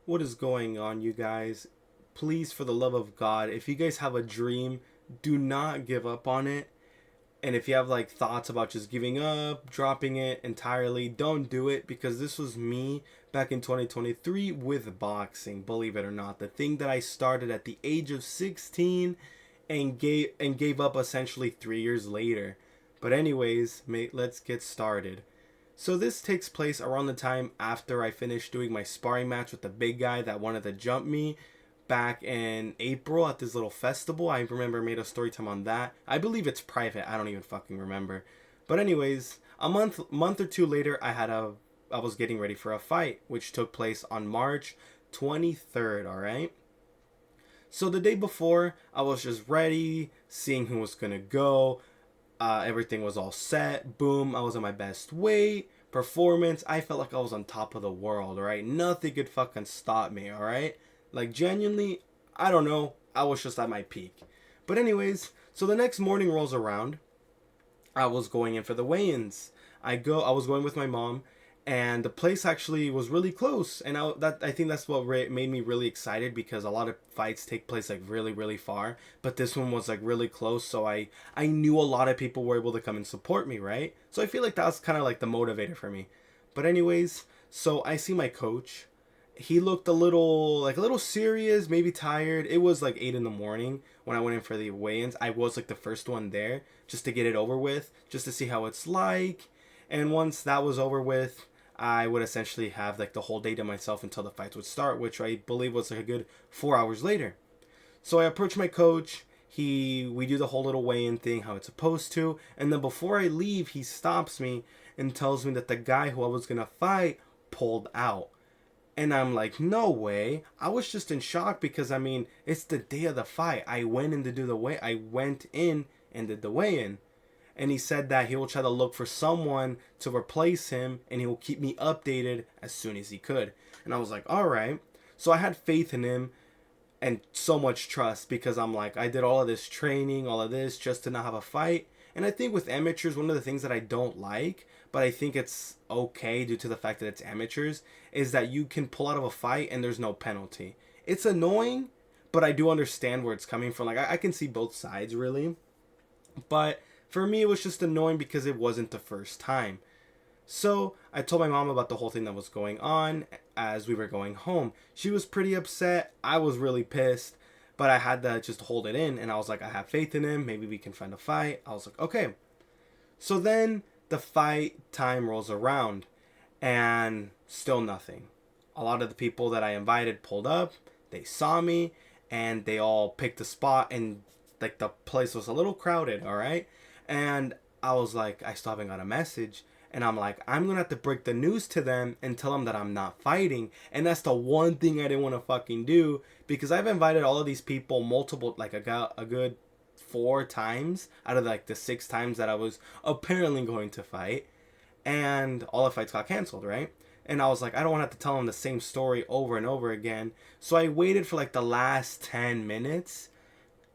What is going on, you guys? Please, for the love of God, if you guys have a dream, do not give up on it. And if you have like thoughts about just giving up, dropping it entirely, don't do it, because this was me back in 2023 with boxing, believe it or not. The thing that I started at the age of 16 and gave up essentially 3 years later. But anyways, mate, let's get started. So this takes place around the time after I finished doing my sparring match with the big guy that wanted to jump me back in April at this little festival. I remember I made a story time on that. I believe it's private. I don't even fucking remember. But anyways, a month or two later, I was getting ready for a fight, which took place on March 23rd. All right. So the day before, I was just ready, seeing who was gonna go. Everything was all set. Boom, I was at my best weight. Performance, I felt like I was on top of the world, right? Nothing could fucking stop me, alright? Like, genuinely, I don't know. I was just at my peak. But, anyways, so the next morning rolls around. I was going in for the weigh-ins. I was going with my mom, and the place actually was really close. And I think that's what made me really excited, because a lot of fights take place like really really far, but this one was like really close. So I knew a lot of people were able to come and support me, right? So I feel like that was kind of like the motivator for me. But anyways, so I see my coach. He looked a little serious, maybe tired. It was like 8 in the morning when I went in for the weigh-ins. I was like the first one there just to get it over with, just to see how it's like. And once that was over with, I would essentially have like the whole day to myself until the fights would start, which I believe was like a good 4 hours later. So I approach my coach. We do the whole little weigh-in thing, how it's supposed to, and then before I leave, he stops me and tells me that the guy who I was gonna fight pulled out. And I'm like, no way. I was just in shock, because I mean, it's the day of the fight. I went in and did the weigh-in. And he said that he will try to look for someone to replace him, and he will keep me updated as soon as he could. And I was like, all right. So I had faith in him and so much trust, because I'm like, I did all of this training, all of this just to not have a fight. And I think with amateurs, one of the things that I don't like, but I think it's okay due to the fact that it's amateurs, is that you can pull out of a fight and there's no penalty. It's annoying, but I do understand where it's coming from. Like, I can see both sides, really. But for me, it was just annoying because it wasn't the first time. So I told my mom about the whole thing that was going on as we were going home. She was pretty upset. I was really pissed, but I had to just hold it in. And I was like, I have faith in him. Maybe we can find a fight. I was like, okay. So then the fight time rolls around, and still nothing. A lot of the people that I invited pulled up. They saw me, and they all picked a spot, and like the place was a little crowded, all right? And I was like, I still haven't got a message. And I'm like, I'm gonna have to break the news to them and tell them that I'm not fighting. And that's the one thing I didn't want to fucking do, because I've invited all of these people multiple, like a good 4 times out of like the 6 times that I was apparently going to fight. And all the fights got canceled, right? And I was like, I don't want to have to tell them the same story over and over again. So I waited for like the last 10 minutes.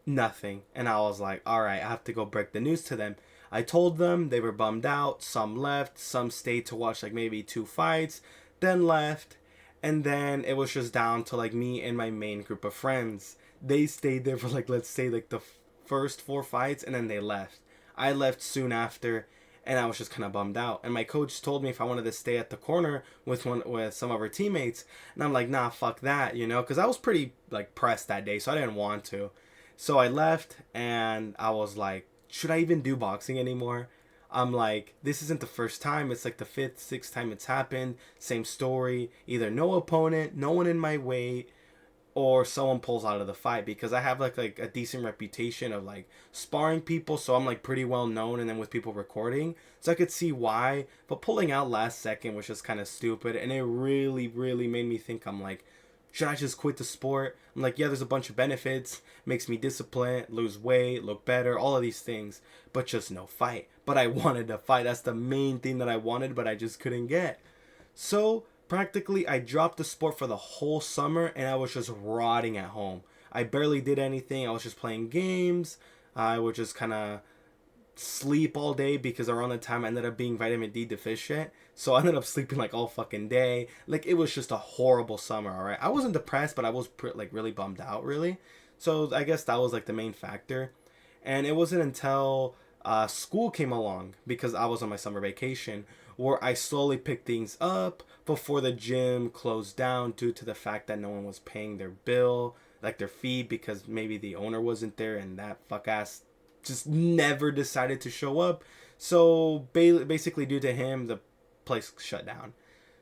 Nothing. And I was like, all right, I have to go break the news to them. I told them, they were bummed out. Some left, some stayed to watch like maybe 2 fights, then left. And then it was just down to like me and my main group of friends. They stayed there for like, let's say like the first 4 fights, and then they left. I left soon after, and I was just kind of bummed out. And my coach told me if I wanted to stay at the corner with some of our teammates, and I'm like, nah, fuck that, because I was pretty like pressed that day, so I didn't want to. So I left, and I was like, should I even do boxing anymore? I'm like, this isn't the first time. It's like the fifth, sixth time it's happened. Same story. Either no opponent, no one in my weight, or someone pulls out of the fight, because I have like a decent reputation of like sparring people, so I'm like pretty well known, and then with people recording, so I could see why. But pulling out last second was just kind of stupid, and it really really made me think. I'm like, should I just quit the sport? I'm like, yeah, there's a bunch of benefits, makes me disciplined, lose weight, look better, all of these things, but just no fight. But I wanted to fight. That's the main thing that I wanted, but I just couldn't get. So practically I dropped the sport for the whole summer, and I was just rotting at home. I barely did anything. I was just playing games. I would just kind of sleep all day because around the time I ended up being vitamin D deficient. So I ended up sleeping like all fucking day. Like it was just a horrible summer, all right? I wasn't depressed, but I was like really bummed out, really. So I guess that was like the main factor. And it wasn't until school came along, because I was on my summer vacation, where I slowly picked things up before the gym closed down due to the fact that no one was paying their bill, like their fee, because maybe the owner wasn't there and that fuck ass just never decided to show up. So basically, due to him, the place shut down.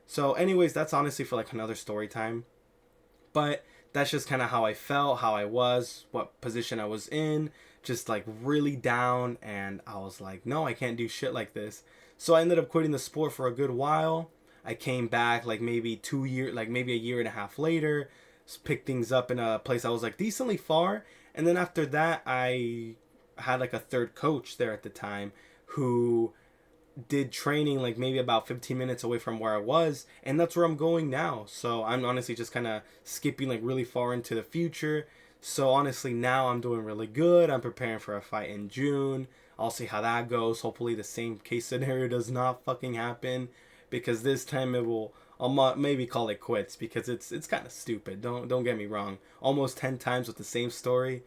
So, anyways, that's honestly for like another story time. But that's just kind of how I felt, how I was, what position I was in, just like really down. And I was like, no, I can't do shit like this. So I ended up quitting the sport for a good while. I came back like maybe 2 years, like maybe a year and a half later, picked things up in a place I was like decently far. And then after that, I had like a third coach there at the time who did training like maybe about 15 minutes away from where I was, and that's where I'm going now. So I'm honestly just kind of skipping like really far into the future. So honestly, now I'm doing really good. I'm preparing for a fight in June. I'll see how that goes. Hopefully the same case scenario does not fucking happen, because this time it will, I'll maybe call it quits, because it's kind of stupid. Don't get me wrong. Almost 10 times with the same story.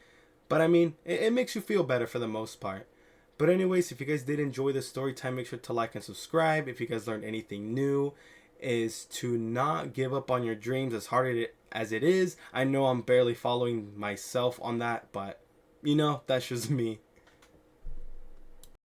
But I mean, it makes you feel better for the most part. But anyways, if you guys did enjoy this story time, make sure to like and subscribe. If you guys learned anything new, is to not give up on your dreams as hard as it is. I know I'm barely following myself on that, but you know, that's just me.